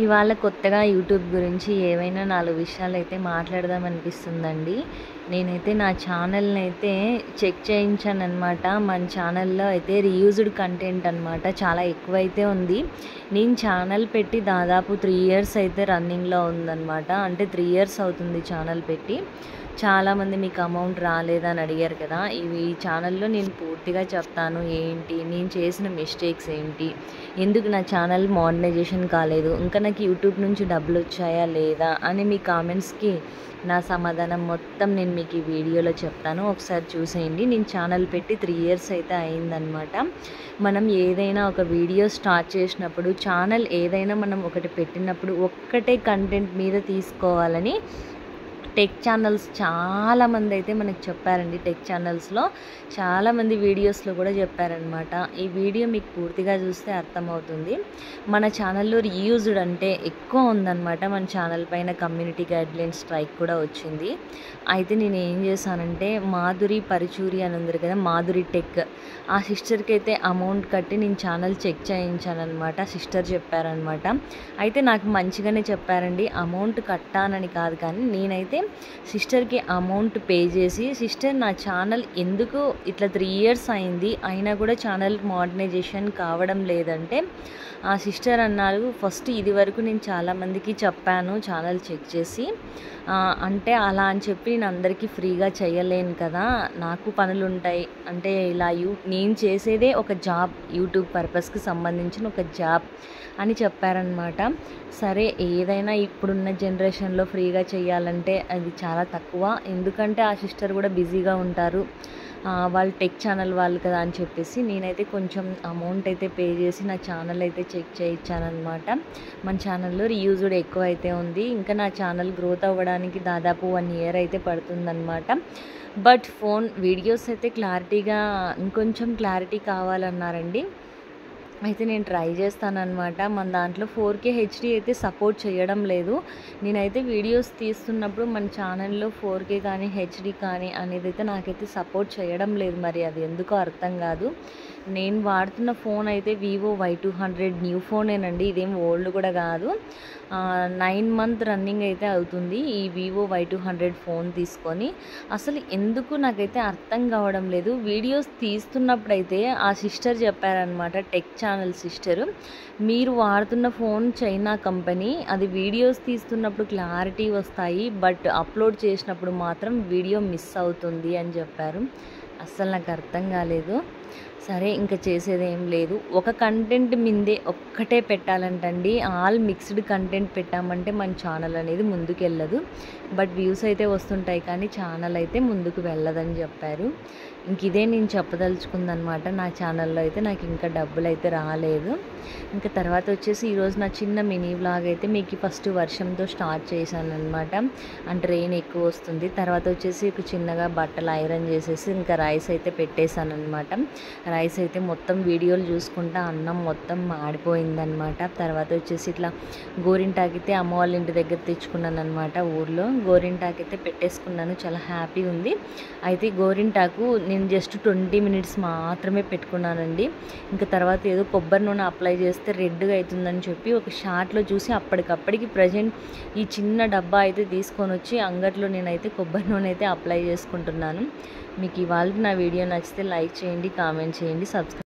ఇవాళ కొత్తగా యూట్యూబ్ గురించి ఏవైనా 4 విషయాలైతే మాట్లాడదామనిపిస్తుందండి. నేనైతే నా ఛానల్‌ని అయితే చెక్ చేయించాననమాట. మన ఛానల్‌లో అయితే రీయూజ్డ్ కంటెంట్ అనమాట చాలా ఎక్కువైతే ఉంది. నేను ఛానల్ పెట్టి దాదాపు 3 ఇయర్స్ అయితే రన్నింగ్‌లో ఉందనమాట. అంటే 3 ఇయర్స్ అవుతుంది ఛానల్ పెట్టి. చాలామంది మీకు అమౌంట్ రాలేదని అడిగారు కదా! ఈ ఛానల్‌లో నేను పూర్తిగా చెప్తాను. ఏంటి, నేను చేసిన మిస్టేక్స్ ఏంటి, ఎందుకు నా ఛానల్ మానిటైజేషన్ కాలేదు, ఇంకా నాకు యూట్యూబ్ నుంచి డబ్బులొచ్చాయా లేదా అని మీ కామెంట్స్‌కి నా సమాధానం మొత్తం నేను మీకు ఈ వీడియోలో చెప్తాను. ఒకసారి చూసేయండి. నేను ఛానల్ పెట్టి 3 ఇయర్స్ అయితే అయిందనమాట. మనం ఏదైనా ఒక వీడియో స్టార్ట్ చేసినప్పుడు, ఛానల్ ఏదైనా మనం ఒకటి పెట్టినప్పుడు ఒక్కటే కంటెంట్ మీద తీసుకోవాలని టెక్ ఛానల్స్ చాలామంది అయితే మనకు చెప్పారండి. టెక్ ఛానల్స్లో చాలామంది వీడియోస్లో కూడా చెప్పారనమాట. ఈ వీడియో మీకు పూర్తిగా చూస్తే అర్థమవుతుంది. మన ఛానల్లో రీయూజ్డ్ అంటే ఎక్కువ ఉందన్నమాట. మన ఛానల్ పైన కమ్యూనిటీ గైడ్లైన్ స్ట్రైక్ కూడా వచ్చింది. అయితే నేను ఏం చేశానంటే మాధురి పరుచూరి అని ఉంది కదా, మాధురి టెక్, ఆ సిస్టర్కి అయితే అమౌంట్ కట్టి నేను ఛానల్ చెక్ చేయించానమాట. సిస్టర్ చెప్పారనమాట. అయితే నాకు మంచిగానే చెప్పారండి. అమౌంట్ కట్టానని కాదు, కానీ నేనైతే సిస్టర్కి అమౌంట్ పే చేసి, సిస్టర్ నా ఛానల్ ఎందుకు ఇట్లా 3 ఇయర్స్ అయింది అయినా కూడా ఛానల్ మానిటైజేషన్ కావడం లేదంటే ఆ సిస్టర్ అన్నారు, ఫస్ట్ ఇది వరకు నేను చాలామందికి చెప్పాను ఛానల్ చెక్ చేసి, అంటే అలా అని చెప్పి నేను అందరికీ ఫ్రీగా చేయలేను కదా, నాకు పనులు ఉంటాయి, అంటే ఇలా నేను చేసేదే ఒక జాబ్, యూట్యూబ్ పర్పస్కి సంబంధించిన ఒక జాబ్ అని చెప్పారనమాట. సరే, ఏదైనా ఇప్పుడున్న జనరేషన్లో ఫ్రీగా చేయాలంటే అది చాలా తక్కువ, ఎందుకంటే ఆ సిస్టర్ కూడా బిజీగా ఉంటారు, వాళ్ళు టెక్ ఛానల్ వాళ్ళు కదా అని చెప్పేసి నేనైతే కొంచెం అమౌంట్ అయితే పే చేసి నా ఛానల్ అయితే చెక్ చేయించానమాట. మన ఛానల్లో రీయూజ్డ్ ఎక్కువ అయితే ఉంది. ఇంకా నా ఛానల్ గ్రోత్ అవ్వడానికి దాదాపు 1 ఇయర్ అయితే పడుతుందన్నమాట. బట్ వీడియోస్ అయితే క్లారిటీగా, ఇంకొంచెం క్లారిటీ కావాలన్నారండి. అయితే నేను ట్రై చేస్తానన్నమాట. మన దాంట్లో 4K HD అయితే సపోర్ట్ చేయడం లేదు. నేనైతే వీడియోస్ తీస్తున్నప్పుడు మన ఛానల్లో 4K కానీ హెచ్డి కానీ అనేది అయితే నాకైతే సపోర్ట్ చేయడం లేదు. మరి అది ఎందుకో అర్థం కాదు. నేను వాడుతున్న ఫోన్ అయితే వివో Y200 న్యూ ఫోనేనండి, ఇదేం ఓల్డ్ కూడా కాదు. 9 మంత్ రన్నింగ్ అయితే అవుతుంది ఈ వివో Y200 ఫోన్ తీసుకొని. అసలు ఎందుకు నాకైతే అర్థం కావడం లేదు. వీడియోస్ తీస్తున్నప్పుడైతే ఆ సిస్టర్ చెప్పారనమాట, టెక్ ఛానల్ సిస్టరు, మీరు వాడుతున్న ఫోన్ చైనా కంపెనీ, అది వీడియోస్ తీస్తున్నప్పుడు క్లారిటీ వస్తాయి, బట్ అప్లోడ్ చేసినప్పుడు మాత్రం వీడియో మిస్ అవుతుంది అని చెప్పారు. అస్సలు నాకు అర్థం కాలేదు. సరే, ఇంకా చేసేది ఏం లేదు. ఒక కంటెంట్ మీదే ఒక్కటే పెట్టాలంటండి. ఆల్ మిక్స్డ్ కంటెంట్ పెట్టామంటే మన ఛానల్ అనేది ముందుకు వెళ్ళదు. బట్ వ్యూస్ అయితే వస్తుంటాయి, కానీ ఛానల్ అయితే ముందుకు వెళ్ళదని చెప్పారు. ఇంక ఇదే నేను చెప్పదలుచుకుందనమాట. నా ఛానల్లో అయితే నాకు ఇంకా డబ్బులు అయితే రాలేదు. ఇంకా తర్వాత వచ్చేసి ఈరోజు నా చిన్న మినీ వ్లాగ్ అయితే మీకు ఫస్ట్ వర్షంతో స్టార్ట్ చేశాను అనమాట. అంటే రెయిన్ ఎక్కువ వస్తుంది. తర్వాత వచ్చేసి చిన్నగా బట్టలు ఐరన్ చేసేసి ఇంకా రైస్ అయితే పెట్టేశాను అనమాట. రైస్ అయితే మొత్తం వీడియోలు చూసుకుంటా అన్నం మొత్తం మాడిపోయిందనమాట. తర్వాత వచ్చేసి ఇట్లా గోరింటాకైతే అమ్మ వాళ్ళ ఇంటి దగ్గర తెచ్చుకున్నాను అనమాట. ఊర్లో గోరింటాకైతే పెట్టేసుకున్నాను. చాలా హ్యాపీ ఉంది. అయితే గోరింటాకు నేను జస్ట్ 20 మినిట్స్ మాత్రమే పెట్టుకున్నానండి. ఇంకా తర్వాత ఏదో కొబ్బరి నూనె అప్లై చేస్తే రెడ్గా అవుతుందని చెప్పి ఒక షార్ట్లో చూసి అప్పటికప్పటికి ప్రజెంట్ ఈ చిన్న డబ్బా అయితే తీసుకొని వచ్చి అంగట్లో నేనైతే కొబ్బరి నూనె అయితే అప్లై చేసుకుంటున్నాను. మీకు ఇవాళ నా వీడియో నచ్చితే లైక్ చేయండి, కామెంట్ చేయండి, సబ్స్క్రైబ్